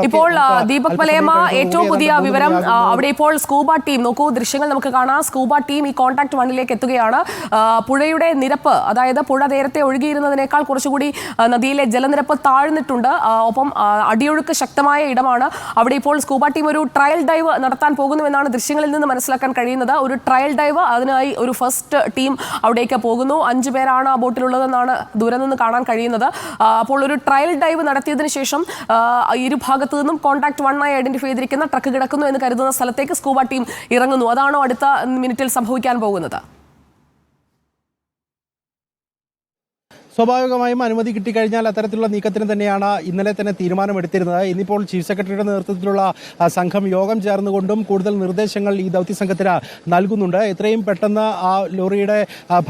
ഇപ്പോൾ ദീപക് മലയമ്മ ഏറ്റവും പുതിയ വിവരം അവിടെ ഇപ്പോൾ സ്കൂബ ടീം നോക്കൂ ദൃശ്യങ്ങൾ നമുക്ക് കാണാം. സ്കൂബ ടീം ഈ കോൺടാക്ട് 1-ലേക്ക് എത്തുകയാണ്. പുഴയുടെ നിരപ്പ്, അതായത് പുഴ നേരത്തെ ഒഴുകിയിരുന്നതിനേക്കാൾ കുറച്ചുകൂടി നദിയിലെ ജലനിരപ്പ് താഴ്ന്നിട്ടുണ്ട്. ഒപ്പം അടിയൊഴുക്ക് ശക്തമായ ഇടമാണ്. അവിടെ ഇപ്പോൾ സ്കൂബ ടീം ഒരു ട്രയൽ ഡൈവ് നടത്താൻ പോകുന്നുവെന്നാണ് ദൃശ്യങ്ങളിൽ നിന്ന് മനസ്സിലാക്കാൻ കഴിയുന്നത്. ഒരു ട്രയൽ ഡൈവ്, അതിനായി ഒരു ഫസ്റ്റ് ടീം അവിടേക്ക് പോകുന്നു. 5 പേരാണ് ആ ബോട്ടിലുള്ളതെന്നാണ് ദൂരെ നിന്ന് കാണാൻ കഴിയുന്നത്. അപ്പോൾ ഒരു ട്രയൽ ഡൈവ് നടത്തിയതിനു ശേഷം ഭാഗത്തു നിന്നും കോൺടാക്ട് 1 ആയി ഐഡന്റിഫൈ ചെയ്തിരിക്കുന്ന ട്രക്ക് കിടക്കുന്നു എന്ന് കരുതുന്ന സ്ഥലത്തേക്ക് സ്കൂബ ടീം ഇറങ്ങുന്നു. അതാണോ അടുത്ത മിനിറ്റിൽ സംഭവിക്കാൻ പോകുന്നത്? സ്വാഭാവികമായും അനുമതി കിട്ടിക്കഴിഞ്ഞാൽ അത്തരത്തിലുള്ള നീക്കത്തിന് തന്നെയാണ് ഇന്നലെ തന്നെ തീരുമാനമെടുത്തിരുന്നത്. ഇന്നിപ്പോൾ ചീഫ് സെക്രട്ടറിയുടെ നേതൃത്വത്തിലുള്ള സംഘം യോഗം ചേർന്നുകൊണ്ടും കൂടുതൽ നിർദ്ദേശങ്ങൾ ഈ ദൗത്യ സംഘത്തിന് നൽകുന്നുണ്ട്. എത്രയും പെട്ടെന്ന് ആ ലോറിയുടെ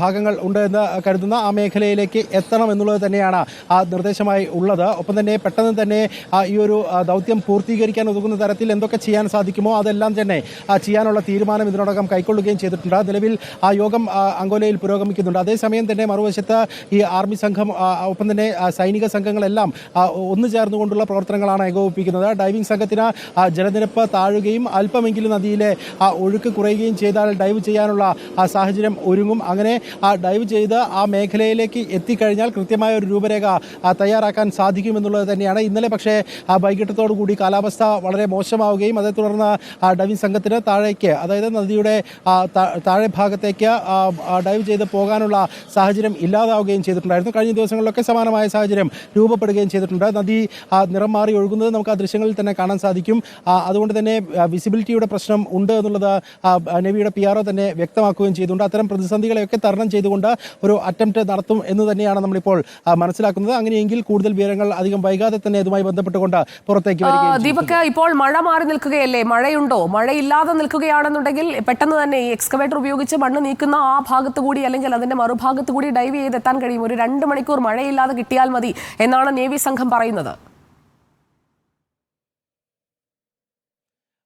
ഭാഗങ്ങൾ ഉണ്ട് എന്ന് കരുതുന്ന ആ മേഖലയിലേക്ക് എത്തണം എന്നുള്ളത് തന്നെയാണ് ആ നിർദ്ദേശമായി ഉള്ളത്. ഒപ്പം തന്നെ പെട്ടെന്ന് തന്നെ ഈ ഒരു ദൗത്യം പൂർത്തീകരിക്കാൻ ഒതുങ്ങുന്ന തരത്തിൽ എന്തൊക്കെ ചെയ്യാൻ സാധിക്കുമോ അതെല്ലാം തന്നെ ചെയ്യാനുള്ള തീരുമാനം ഇതിനോടകം കൈക്കൊള്ളുകയും ചെയ്തിട്ടുണ്ട്. നിലവിൽ ആ യോഗം അങ്കോലയിൽ പുരോഗമിക്കുന്നുണ്ട്. അതേസമയം തന്നെ മറുവശത്ത് ഈ ആർമി സംഘം ഒപ്പം തന്നെ സൈനിക സംഘങ്ങളെല്ലാം ഒന്നു ചേർന്നുകൊണ്ടുള്ള പ്രവർത്തനങ്ങളാണ് ഏകോപിപ്പിക്കുന്നത്. ഡൈവിംഗ് സംഘത്തിന് ജലനിരപ്പ് താഴുകയും അല്പമെങ്കിലും നദിയിലെ ഒഴുക്ക് കുറയുകയും ചെയ്താൽ ഡൈവ് ചെയ്യാനുള്ള സാഹചര്യം ഒരുങ്ങും. അങ്ങനെ ഡൈവ് ചെയ്ത് ആ മേഖലയിലേക്ക് എത്തിക്കഴിഞ്ഞാൽ കൃത്യമായ ഒരു രൂപരേഖ തയ്യാറാക്കാൻ സാധിക്കുമെന്നുള്ളത് തന്നെയാണ്. ഇന്നലെ പക്ഷേ വൈകിട്ടത്തോടു കൂടി കാലാവസ്ഥ വളരെ മോശമാവുകയും അതേ തുടർന്ന് ഡൈവിംഗ് സംഘത്തിന് താഴേക്ക്, അതായത് നദിയുടെ താഴെ ഭാഗത്തേക്ക് ഡൈവ് ചെയ്ത് പോകാനുള്ള സാഹചര്യം ഇല്ലാതാവുകയും ചെയ്തിട്ടുണ്ടായിരുന്നു. കഴിഞ്ഞ ദിവസങ്ങളിലൊക്കെ സമാനമായ സാഹചര്യം രൂപപ്പെടുകയും ചെയ്തിട്ടുണ്ട്. നദി നിറം മാറി ഒഴുകുന്നത് നമുക്ക് ആ ദൃശ്യങ്ങളിൽ തന്നെ കാണാൻ സാധിക്കും. അതുകൊണ്ട് തന്നെ വിസിബിലിറ്റിയുടെ പ്രശ്നം ഉണ്ട് എന്നുള്ളത് നേവിയുടെ PRO തന്നെ വ്യക്തമാക്കുകയും ചെയ്തിട്ടുണ്ട്. അത്തരം പ്രതിസന്ധികളെയൊക്കെ തരണം ചെയ്തുകൊണ്ട് ഒരു അറ്റംപ്റ്റ് നടത്തും എന്ന് തന്നെയാണ് നമ്മളിപ്പോൾ മനസ്സിലാക്കുന്നത്. അങ്ങനെയെങ്കിൽ കൂടുതൽ വിവരങ്ങൾ അധികം വൈകാതെ തന്നെ ഇതുമായി ബന്ധപ്പെട്ടുകൊണ്ട് പുറത്തേക്ക് വരികയും. ദീപക്, ഇപ്പോൾ മഴ മാറി നിൽക്കുകയല്ലേ? മഴയുണ്ടോ? മഴയില്ലാതെ നിൽക്കുകയാണെന്നുണ്ടെങ്കിൽ പെട്ടെന്ന് തന്നെ ഈ എക്സ്കവേറ്റർ ഉപയോഗിച്ച് മണ്ണ് നീക്കുന്ന ആ ഭാഗത്ത് കൂടി അല്ലെങ്കിൽ അതിന്റെ മറുഭാഗത്ത് കൂടി ഡൈവ് ചെയ്തെത്താൻ കഴിയും. ഒരു 2 മണിക്കൂർ മഴയില്ലാതെ കിട്ടിയാൽ മതി എന്നാണ് നേവി സംഘം പറയുന്നത്.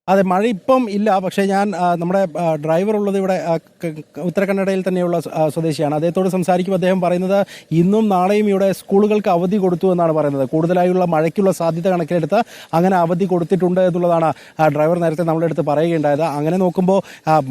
അതെ, മഴ ഇപ്പം ഇല്ല. പക്ഷേ ഞാൻ നമ്മുടെ ഡ്രൈവർ ഉള്ളത് ഇവിടെ ഉത്തരകന്നഡയിൽ തന്നെയുള്ള സ്വദേശിയാണ്. അദ്ദേഹത്തോട് സംസാരിക്കുമ്പോൾ അദ്ദേഹം പറയുന്നത് ഇന്നും നാളെയും ഇവിടെ സ്കൂളുകൾക്ക് അവധി കൊടുത്തു എന്നാണ് പറയുന്നത്. കൂടുതലായുള്ള മഴയ്ക്കുള്ള സാധ്യത കണക്കിലെടുത്ത് അങ്ങനെ അവധി കൊടുത്തിട്ടുണ്ട് എന്നുള്ളതാണ് ഡ്രൈവർ നേരത്തെ നമ്മുടെ അടുത്ത് പറയുകയുണ്ടായത്. അങ്ങനെ നോക്കുമ്പോൾ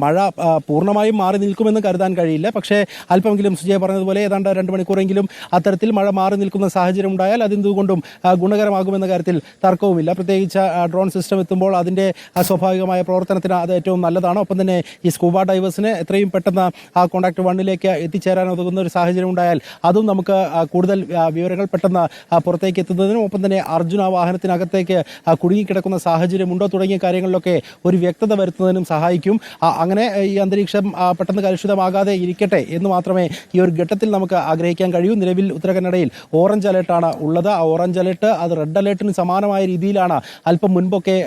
മഴ പൂർണ്ണമായും മാറി നിൽക്കുമെന്ന് കരുതാൻ കഴിയില്ല. പക്ഷേ അല്പമെങ്കിലും സുജയ പറഞ്ഞതുപോലെ ഏതാണ്ട് 2 മണിക്കൂറെങ്കിലും അത്തരത്തിൽ മഴ മാറി നിൽക്കുന്ന സാഹചര്യം ഉണ്ടായാൽ അതെന്തുകൊണ്ടും ഗുണകരമാകുമെന്ന കാര്യത്തിൽ തർക്കവുമില്ല. പ്രത്യേകിച്ച് ഡ്രോൺ സിസ്റ്റം എത്തുമ്പോൾ അതിൻ്റെ സ്വാഭാവികമായ പ്രവർത്തനത്തിന് അത് ഏറ്റവും നല്ലതാണ്. ഒപ്പം തന്നെ ഈ സ്കൂബ ഡൈവേഴ്സിന് എത്രയും പെട്ടെന്ന് ആ കോൺടാക്ട് 1-ലേക്ക് എത്തിച്ചേരാൻ ഒതുങ്ങുന്ന ഒരു സാഹചര്യം ഉണ്ടായാൽ അതും നമുക്ക് കൂടുതൽ വിവരങ്ങൾ പെട്ടെന്ന് പുറത്തേക്ക് എത്തുന്നതിനും ഒപ്പം തന്നെ അർജുന വാഹനത്തിനകത്തേക്ക് കുടുങ്ങിക്കിടക്കുന്ന സാഹചര്യമുണ്ടോ തുടങ്ങിയ കാര്യങ്ങളിലൊക്കെ ഒരു വ്യക്തത വരുത്തുന്നതിനും സഹായിക്കും. അങ്ങനെ ഈ അന്തരീക്ഷം പെട്ടെന്ന് കലുഷിതമാകാതെ ഇരിക്കട്ടെ എന്ന് മാത്രമേ ഈ ഒരു ഘട്ടത്തിൽ നമുക്ക് ആഗ്രഹിക്കാൻ കഴിയൂ. നിലവിൽ ഉത്തരകന്നഡയിൽ ഓറഞ്ച് അലേർട്ടാണ് ഉള്ളത്. ആ ഓറഞ്ച് അലേർട്ട് അത് റെഡ് അലേർട്ടിന് സമാനമായ രീതിയിലാണ് അല്പം മുൻപൊക്കെ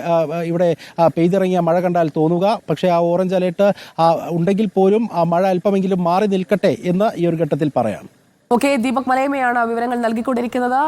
ഇവിടെ പെയ്തിറങ്ങിയ മഴ കണ്ടാൽ തോന്നുക. പക്ഷേ ആ ഓറഞ്ച് അലേർട്ട് ഉണ്ടെങ്കിൽ പോലും ആ മഴ അല്പമെങ്കിലും മാറി നിൽക്കട്ടെ എന്ന് ഈ ഒരു ഘട്ടത്തിൽ പറയാം. ഓക്കെ, ദീപക് മലയമ്മയാണ് വിവരങ്ങൾ നൽകിക്കൊണ്ടിരിക്കുന്നത്.